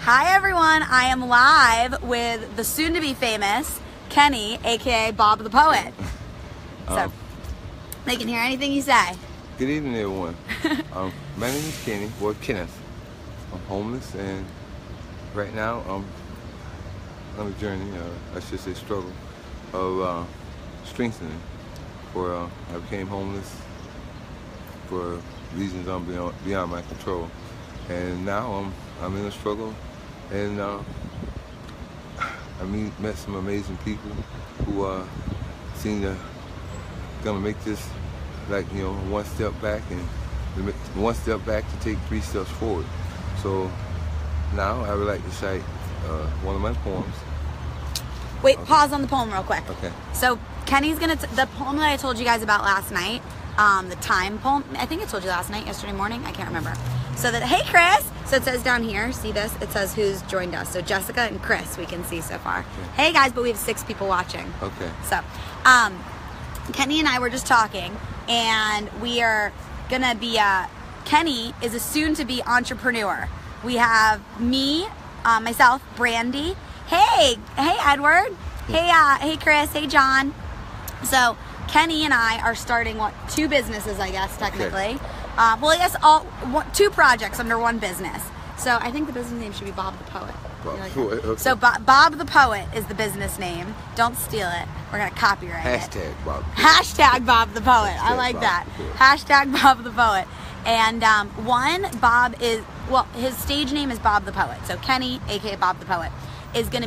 Hi everyone, I am live with the soon-to-be famous Kenny, aka Bob the Poet. So, they can hear anything you say. Good evening, everyone. My name is Kenny, or Kenneth. I'm homeless, and right now I'm on a journey, I should say struggle, of strengthening. I became homeless for reasons beyond my control, and now I'm in a struggle, and I met some amazing people who seem to gonna make this one step back to take 3 steps forward. So now I would like to cite one of my poems. Wait, okay. Pause on the poem real quick. Okay. So Kenny's the poem that I told you guys about last night, the time poem. I think I told you last night, yesterday morning. I can't remember. So that, hey Chris. So it says down here, see this? It says who's joined us. So Jessica and Chris, we can see so far. Okay. Hey guys, but we have 6 people watching. Okay. So, Kenny and I were just talking, and we are gonna be. Kenny is a soon-to-be entrepreneur. We have me, myself, Brandy. Hey Edward. Hey Chris. Hey John. So Kenny and I are starting 2 businesses, I guess technically. Okay. Well, I guess 2 projects under one business. So I think the business name should be Bob the Poet. Okay. So Bob the Poet is the business name. Don't steal it. We're gonna copyright it. Hashtag Bob the Poet. I like that. Hashtag Bob the Poet. And Bob is, his stage name is Bob the Poet. So Kenny, aka Bob the Poet, we're gonna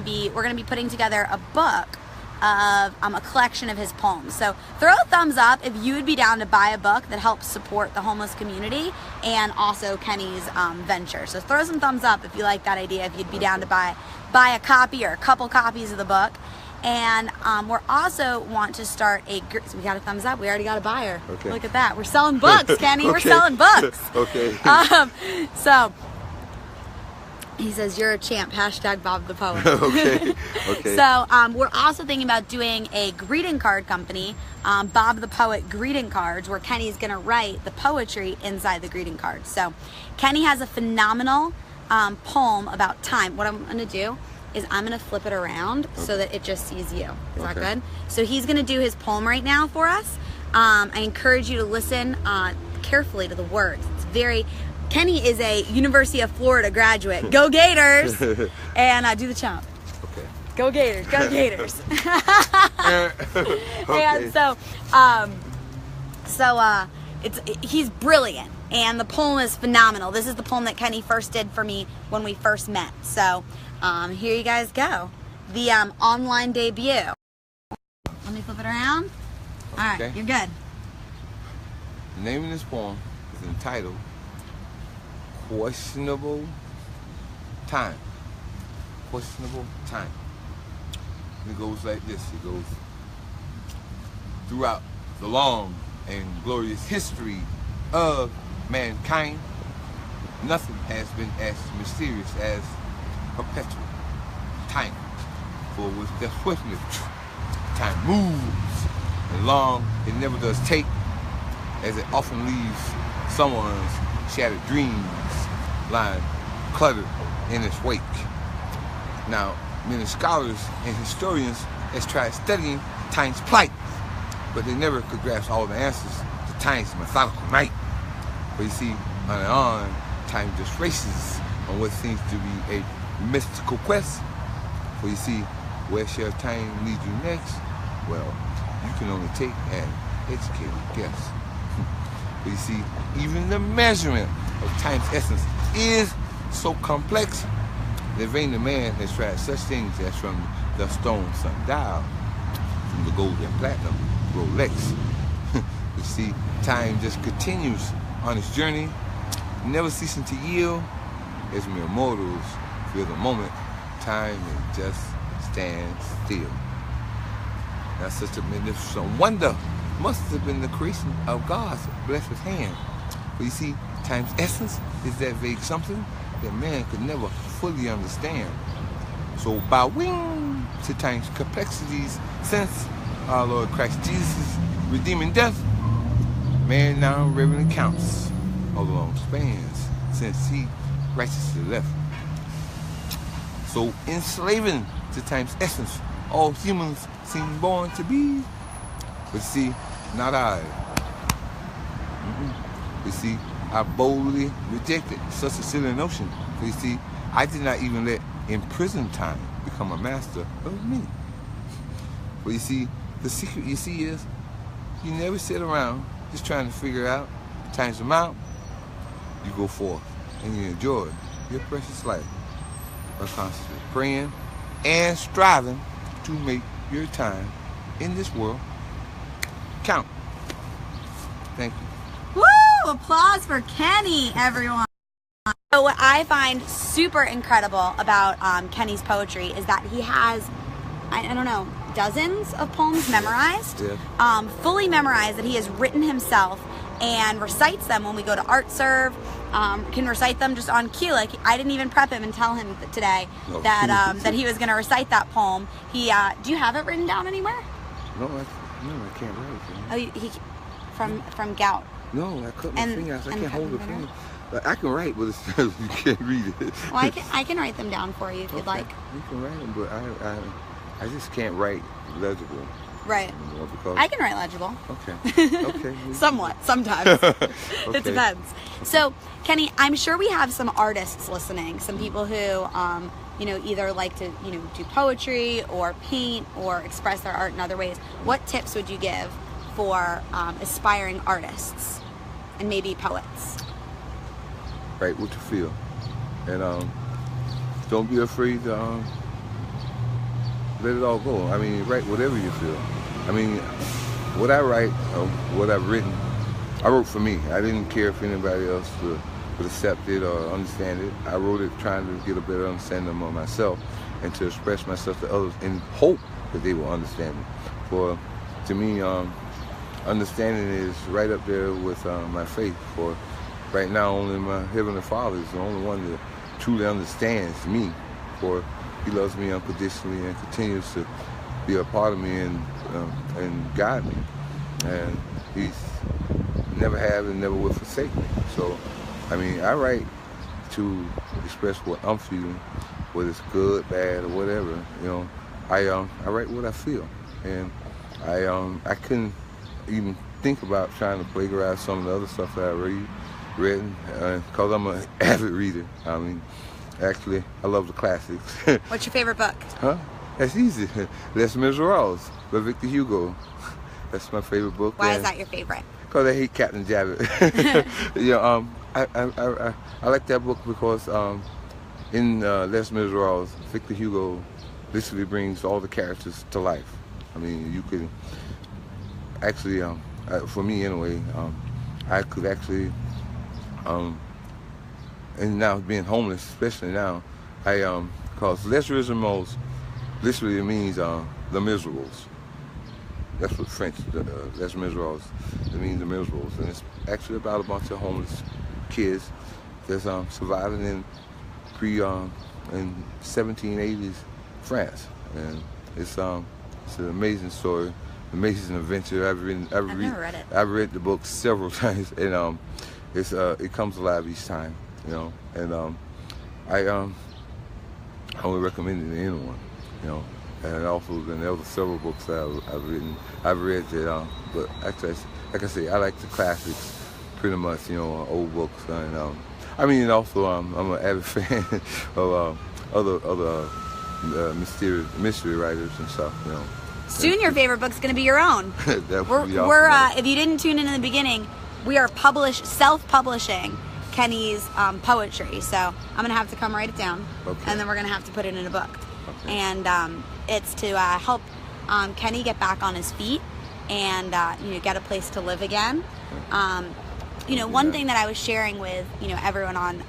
be putting together a book of a collection of his poems. So throw a thumbs up if you would be down to buy a book that helps support the homeless community and also Kenny's venture. So throw some thumbs up if you like that idea, if you'd be down to buy a copy or a couple copies of the book. And we're also want to start so we got a thumbs up. We already got a buyer. Okay. Look at that. We're selling books, Kenny. Okay. We're selling books. Okay. So he says, you're a champ, hashtag Bob the Poet. Okay. So we're also thinking about doing a greeting card company, Bob the Poet greeting cards, where Kenny's going to write the poetry inside the greeting cards. So Kenny has a phenomenal poem about time. What I'm going to do is I'm going to flip it around so that it just sees you. Is that good? So he's going to do his poem right now for us. I encourage you to listen carefully to the words. Kenny is a University of Florida graduate. Go Gators! And do the chomp. Okay. Go Gators! Go Gators! Okay. And he's brilliant, and the poem is phenomenal. This is the poem that Kenny first did for me when we first met. So here you guys go. The online debut. Let me flip it around. All right, you're good. The name of this poem is entitled Questionable Time. Questionable Time. And it goes like this. It goes, throughout the long and glorious history of mankind, nothing has been as mysterious as perpetual time. For with the swiftness, time moves, and long it never does take, as it often leaves someone's shattered dreams lying cluttered in its wake. Now, many scholars and historians has tried studying time's plight, but they never could grasp all the answers to time's methodical night. But you see, on and on, time just races on what seems to be a mystical quest. For you see, where shall time lead you next? Well, you can only take an educated guess. But you see, even the measurement of time's essence is so complex that vain the man has tried such things as from the stone sundial, from the gold and platinum Rolex. You see, time just continues on its journey, never ceasing to yield, as mere mortals feel the moment time just stands still. Now, such a magnificent wonder must have been the creation of God's blessed hand. But you see, time's essence is that vague something that man could never fully understand. So bowing to time's complexities, since our Lord Christ Jesus' redeeming death, man now reverently counts all the long spans since he righteously left. so enslaving to time's essence. All humans seem born to be, but see, not I. You see, I boldly rejected such a silly notion. You see, I did not even let imprisoned time become a master of me. But you see, the secret you see is you never sit around just trying to figure out time's amount. You go forth and you enjoy your precious life by constantly praying and striving to make your time in this world count. Thank you. Woo! Applause for Kenny, everyone. So what I find super incredible about Kenny's poetry is that he has, I don't know, dozens of poems memorized, fully memorized, that he has written himself and recites them when we go to Art Serve. Can recite them just on cue. Like, I didn't even prep him and tell him today that he was going to recite that poem. He, do you have it written down anywhere? No, I can't write it. Oh, he from gout. No, I cut my finger out. So I can't hold the pen. I can write, but it's, you can't read it. Well, I can write them down for you if you'd like. You can write them, but I just can't write legible. Right. You know, because I can write legible. Okay. Okay. Somewhat. Sometimes. It depends. So, Kenny, I'm sure we have some artists listening. Some people who, either like to, do poetry or paint or express their art in other ways. What tips would you give for aspiring artists and maybe poets? Write what you feel, and don't be afraid to let it all go. I mean, write whatever you feel. I mean, what I write, what I've written, I wrote for me. I didn't care if anybody else would accept it or understand it. I wrote it trying to get a better understanding of myself and to express myself to others in hope that they will understand it. For, to me, understanding is right up there with my faith. For right now, only my Heavenly Father is the only one that truly understands me. For He loves me unconditionally and continues to be a part of me and guide me. And He's never have and never will forsake me. So, I mean, I write to express what I'm feeling, whether it's good, bad, or whatever. I write what I feel, and I couldn't even think about trying to plagiarize some of the other stuff that I read, because I'm an avid reader. I mean, actually, I love the classics. What's your favorite book? Huh? That's easy. Les Miserables by Victor Hugo. That's my favorite book. Why is that your favorite? Because I hate Captain Jabbit. I like that book because in Les Miserables, Victor Hugo literally brings all the characters to life. I mean, you could actually, for me anyway, I could actually, and now being homeless, especially now, because Les Miserables literally means the miserables. That's what French, Les Miserables, it means the miserables. And it's actually about a bunch of homeless kids that's surviving in in 1780s France. And it's an amazing story, amazing adventure. I've never read it. I've read the book several times, and it comes alive each time, And I would recommend it to anyone, And also, then there were several books that I've read that, but actually, like I say, I like the classics pretty much, old books, and also I'm an avid fan of other mystery writers and stuff, Soon your favorite book's going to be your own. We're if you didn't tune in the beginning, we are self-publishing Kenny's poetry. So I'm going to have to come write it down, and then we're going to have to put it in a book. Okay. And it's to help Kenny get back on his feet and get a place to live again. One thing that I was sharing with everyone on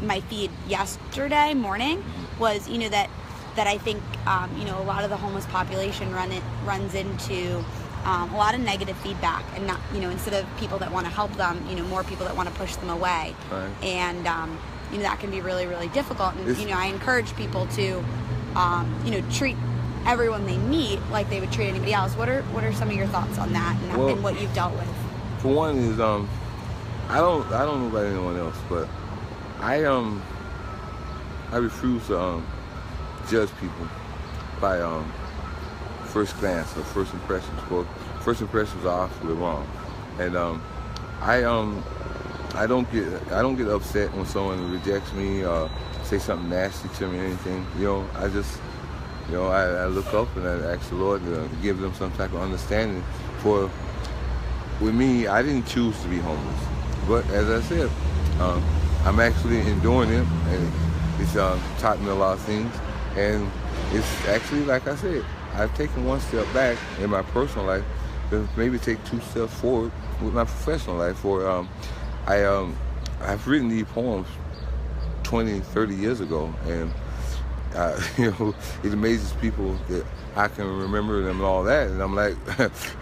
my feed yesterday morning was that I think a lot of the homeless population runs into a lot of negative feedback, and not instead of people that want to help them, more people that want to push them away. Right. And that can be really, really difficult. And I encourage people to treat everyone they meet like they would treat anybody else. What are some of your thoughts on that and what you've dealt with? For one is I don't know about anyone else, but I refuse to judge people by first glance or first impressions. Well, first impressions are often wrong, and I don't get upset when someone rejects me or say something nasty to me or anything. I just I look up and I ask the Lord to give them some type of understanding. For with me, I didn't choose to be homeless, but as I said, I'm actually enduring it, and it's taught me a lot of things. And it's actually, like I said, I've taken one step back in my personal life, to maybe take 2 steps forward with my professional life. For I've written these poems 20, 30 years ago, and it amazes people that I can remember them and all that, and I'm like,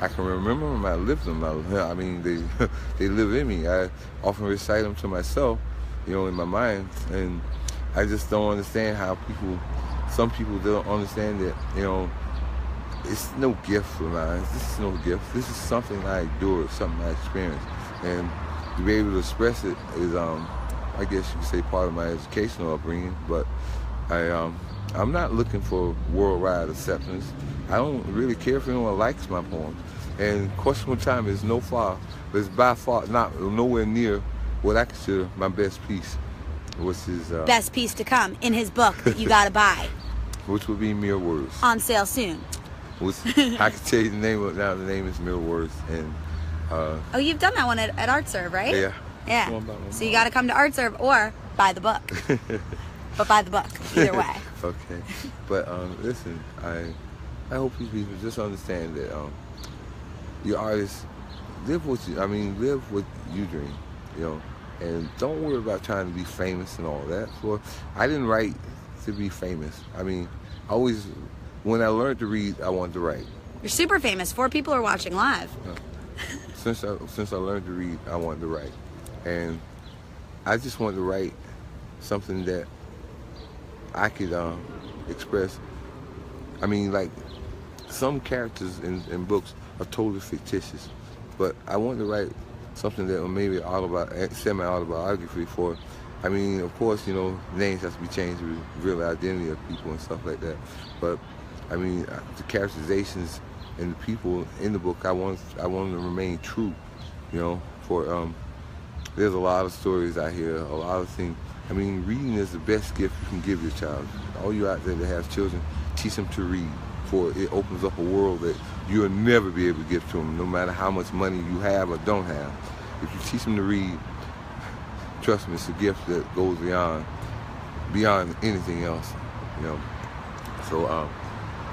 I can remember them, I live them. I mean, they live in me. I often recite them to myself, in my mind, and I just don't understand how some people don't understand that, it's no gift of mine. This is no gift. This is something I endured, something I experienced, and to be able to express it is, I guess you could say, part of my educational upbringing. But I'm not looking for worldwide acceptance. I don't really care if anyone likes my poems. And Questionable Time is but it's by far nowhere near what I consider my best piece, which is best piece to come in his book that you gotta buy, which would be Mere Words, on sale soon. Which I can tell you the name of now. The name is Mere Words, and oh, you've done that one at ArtServe, right? Yeah. So you got to come to ArtServe or buy the book. But buy the book either way. Okay, but listen, I hope you people just understand that your artists live what you dream, and don't worry about trying to be famous and all that. For I didn't write to be famous. I mean, when I learned to read, I wanted to write. You're super famous. 4 people are watching live. Since I learned to read, I wanted to write, and I just wanted to write something that I could express. I mean, like, some characters in books are totally fictitious, but I wanted to write something that was maybe semi-autobiography for. I mean, of course, names have to be changed to reveal the identity of people and stuff like that. But I mean, the characterizations and the people in the book, I want to remain true. For there's a lot of stories out here, a lot of things. I mean, reading is the best gift you can give your child. All you out there that have children, teach them to read, for it opens up a world that you'll never be able to give to them, no matter how much money you have or don't have. If you teach them to read, trust me, it's a gift that goes beyond anything else. So,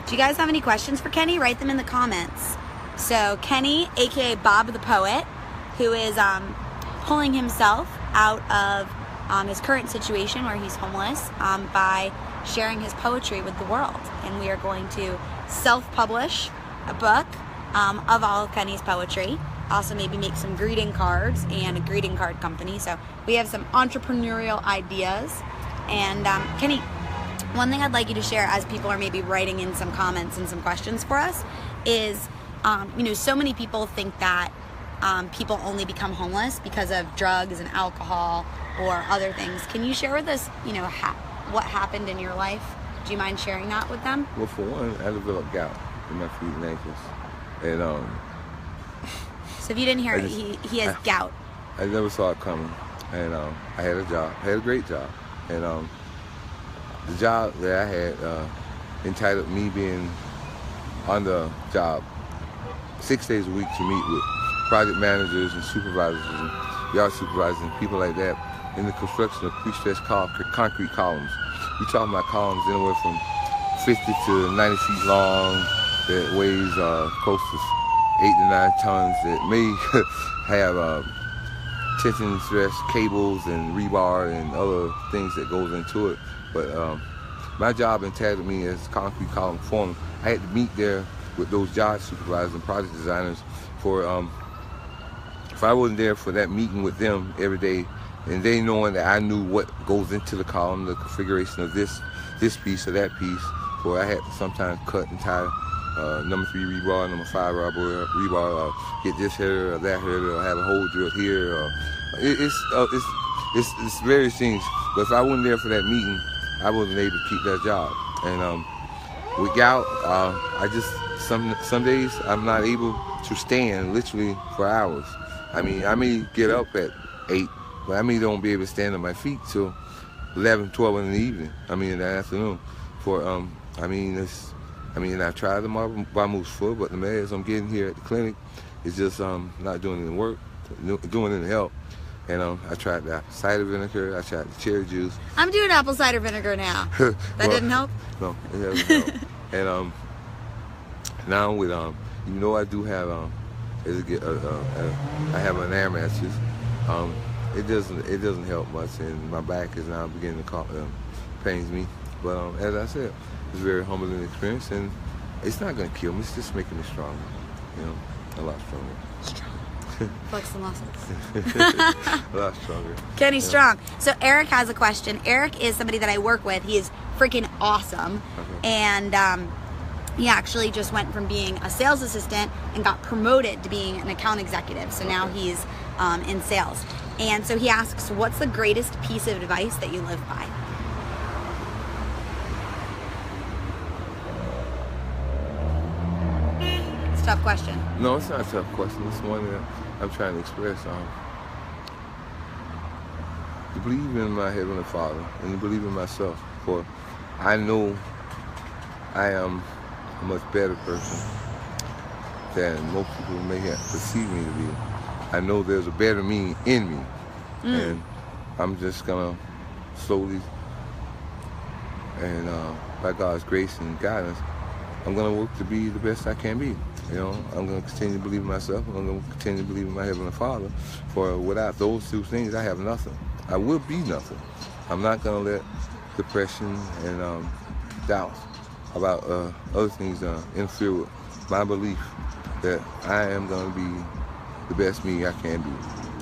do you guys have any questions for Kenny? Write them in the comments. So Kenny, aka Bob the Poet, who is pulling himself out of his current situation where he's homeless by sharing his poetry with the world. And we are going to self-publish a book of all of Kenny's poetry. Also maybe make some greeting cards and a greeting card company. So we have some entrepreneurial ideas. And Kenny, one thing I'd like you to share as people are maybe writing in some comments and some questions for us is, so many people think that people only become homeless because of drugs and alcohol or other things. Can you share with us, what happened in your life? Do you mind sharing that with them? Well, for one, I developed gout in my feet and ankles. And so if you didn't hear it, he has gout. I never saw it coming. And I had a job. I had a great job. And the job that I had entitled me being on the job 6 days a week to meet with project managers and supervisors and yard supervisors and people like that in the construction of pre-stressed concrete columns. We're talking about columns anywhere from 50 to 90 feet long that weighs close to 8 to 9 tons, that may have tension stress cables and rebar and other things that goes into it. But my job entitled me as concrete column foreman. I had to meet there with those yard supervisors and project designers for, if I wasn't there for that meeting with them every day, and they knowing that I knew what goes into the column, the configuration of this piece or that piece, for I had to sometimes cut and tie number 3 rebar, number 5 rebar, get this header or that header, or have a hole drilled here. It's various things. But if I wasn't there for that meeting, I wasn't able to keep that job. And with gout, I just some days I'm not able to stand literally for hours. I mean, I may get up at 8, but I may don't be able to stand on my feet till 11, 12 in the evening. I mean, in the afternoon. I tried the Marble foot, but the meds I'm getting here at the clinic is just not doing any work, doing any help. And I tried the apple cider vinegar, I tried the cherry juice. I'm doing apple cider vinegar now. That didn't help? No, it hasn't helped. And now with I do have I have an air mattress. It doesn't help much, and my back is now beginning to pains me. But as I said, it's a very humbling experience, and it's not going to kill me. It's just making me stronger. A lot stronger. Strong. Flex the muscles. A lot stronger. Kenny's strong. So Eric has a question. Eric is somebody that I work with. He is freaking awesome. Okay. And he actually just went from being a sales assistant and got promoted to being an account executive. So now he's in sales. And so he asks, what's the greatest piece of advice that you live by? It's a tough question. No, it's not a tough question. It's one that I'm trying to express. To believe in my Heavenly Father and to believe in myself. For I know I am a much better person than most people may have perceived me to be. I know there's a better me in me. And I'm just gonna slowly and by God's grace and guidance, I'm gonna work to be the best I can be. I'm gonna continue to believe in myself. I'm gonna continue to believe in my Heavenly Father. For without those two things, I have nothing. I will be nothing. I'm not gonna let depression and doubts about other things interfere with my belief that I am gonna be the best me I can be.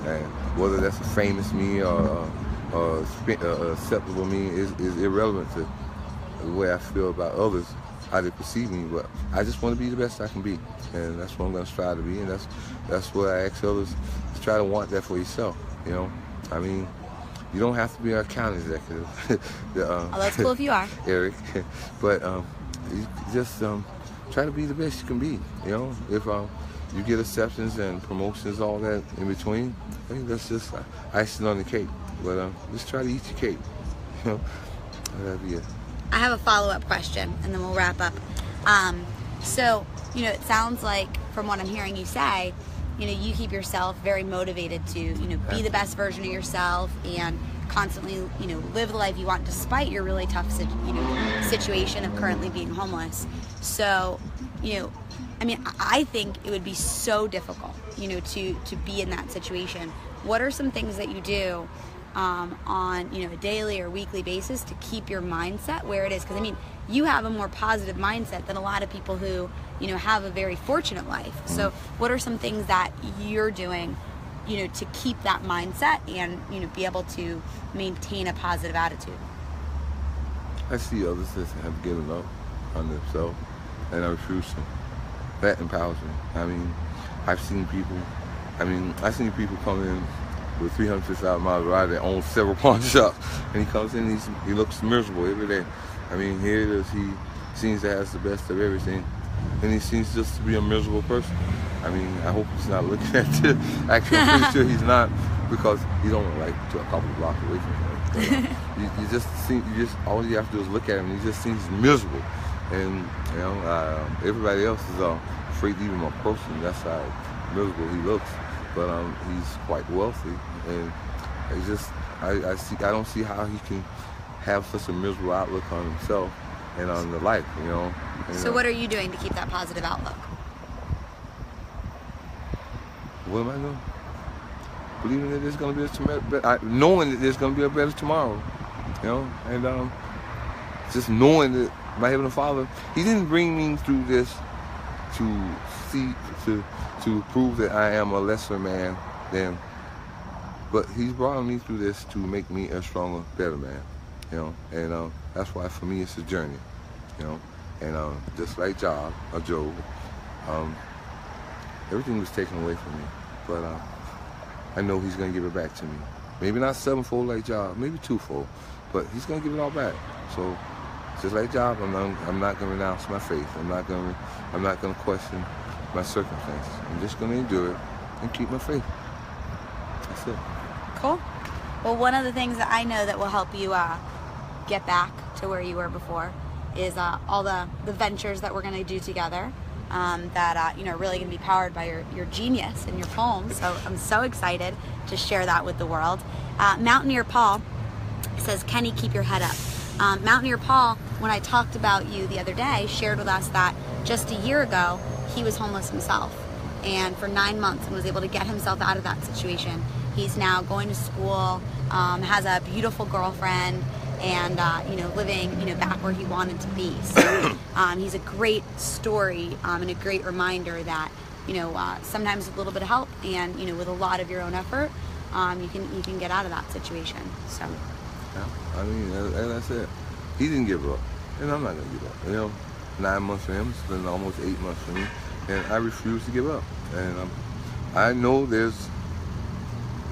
And whether that's a famous me or acceptable me is irrelevant to the way I feel about others, how they perceive me. But I just want to be the best I can be, and that's what I'm going to strive to be. And that's what I ask others to try to want that for yourself. I mean, you don't have to be an account executive. That's cool if you are, Eric. But you just try to be the best you can be. If you get acceptance and promotions, all that in between, I think that's just icing on the cake. But just try to eat your cake. That'd be it. I have a follow-up question, and then we'll wrap up. So, it sounds like, from what I'm hearing you say, you keep yourself very motivated to, be the best version of yourself and constantly, live the life you want despite your really tough, situation of currently being homeless. So, I think it would be so difficult, to be in that situation. What are some things that you do on, a daily or weekly basis to keep your mindset where it is? Because, you have a more positive mindset than a lot of people who, have a very fortunate life. Mm-hmm. So what are some things that you're doing, to keep that mindset and, be able to maintain a positive attitude? I see others that have given up on themselves and are refuse to. That empowers me. I've seen people come in with 350,000 miles of ride that owns several pawn shops, and he comes in, he looks miserable every day. Here it is, he seems to have the best of everything, and he seems just to be a miserable person. I hope he's not looking at this. Actually, I'm pretty sure he's not, because he's only like a couple of blocks away from him. But, all you have to do is look at him, and he just seems miserable. And everybody else is afraid to even approach him. That's how miserable he looks. But he's quite wealthy, and I don't see how he can have such a miserable outlook on himself and on the life. So what are you doing to keep that positive outlook? What am I doing? Believing that there's going to be knowing that there's going to be a better tomorrow. And just knowing that my Heavenly Father, He didn't bring me through this to prove that I am a lesser man than, but He's brought me through this to make me a stronger, better man. And that's why for me it's a journey. And just like Job, everything was taken away from me, but I know He's gonna give it back to me. Maybe not sevenfold like Job, maybe twofold, but He's gonna give it all back. So just like job, I'm not gonna renounce my faith. I'm not gonna question my circumstances. I'm just gonna endure it and keep my faith. That's it. Cool. Well, one of the things that I know that will help you get back to where you were before is all the ventures that we're going to do together that are really going to be powered by your genius and your poems. So I'm so excited to share that with the world. Mountaineer Paul says, Kenny, keep your head up. Mountaineer Paul, when I talked about you the other day, shared with us that just a year ago he was homeless himself, and for 9 months, and was able to get himself out of that situation. He's now going to school, has a beautiful girlfriend, and living back where he wanted to be. So he's a great story and a great reminder that sometimes with a little bit of help and with a lot of your own effort, you can get out of that situation. So yeah, I mean, as I said, he didn't give up, and I'm not gonna give up. 9 months for him, it's been almost 8 months for me, and I refuse to give up. And I know there's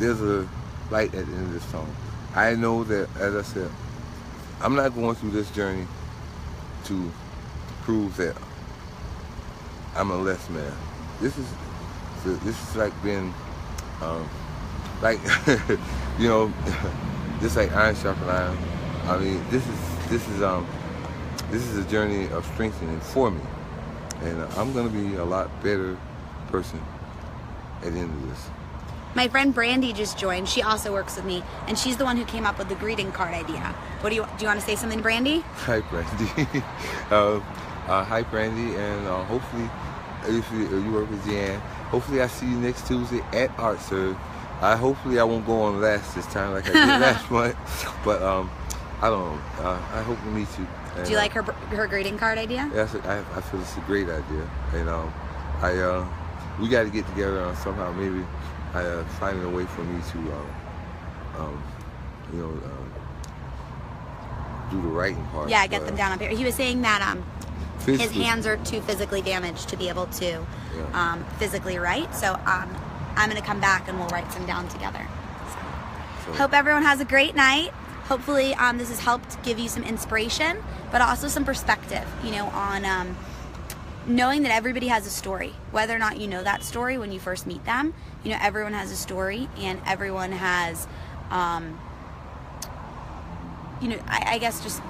a light at the end of this tunnel. I know that, as I said, I'm not going through this journey to prove that I'm a less man. This is like being, just like iron sharpens iron. I mean, this is a journey of strengthening for me, and I'm gonna be a lot better person at the end of this. My friend Brandy just joined. She also works with me, and she's the one who came up with the greeting card idea. Do you want to say something, Brandy? Hi, Brandy. Hi, Brandy, and hopefully, if you work with Jan, hopefully I see you next Tuesday at Art Serve. Hopefully I won't go on last this time like I did last month, but I don't know. I hope to meet you. And, do you like her greeting card idea? Yes, I feel it's a great idea, and we got to get together somehow. Maybe finding a way for me to, do the writing part. Yeah, get them down on paper. He was saying that his hands are too physically damaged to be able to physically write. So I'm going to come back and we'll write some down together. So hope everyone has a great night. Hopefully this has helped give you some inspiration, but also some perspective, on knowing that everybody has a story. Whether or not you know that story when you first meet them, everyone has a story, and everyone has, I guess just,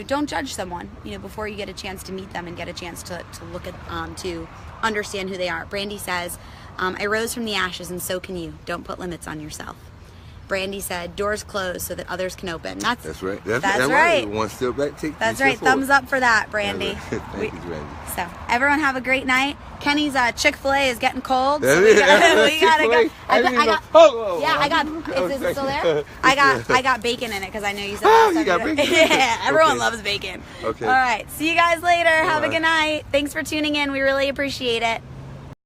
don't judge someone, before you get a chance to meet them and get a chance to look at, to understand who they are. Brandy says, I rose from the ashes and so can you. Don't put limits on yourself. Brandy said, doors closed so that others can open. That's right. That's right. One step back, take That's right. Thumbs up for that, Brandy. Thank you, Brandy. So, everyone have a great night. Kenny's Chick-fil-A is getting cold, so we gotta go. I got. Is it still there? I got bacon in it because I know you said that. You got bacon? Yeah, everyone loves bacon. Okay. All right. See you guys later. Have a good night. Thanks for tuning in. We really appreciate it.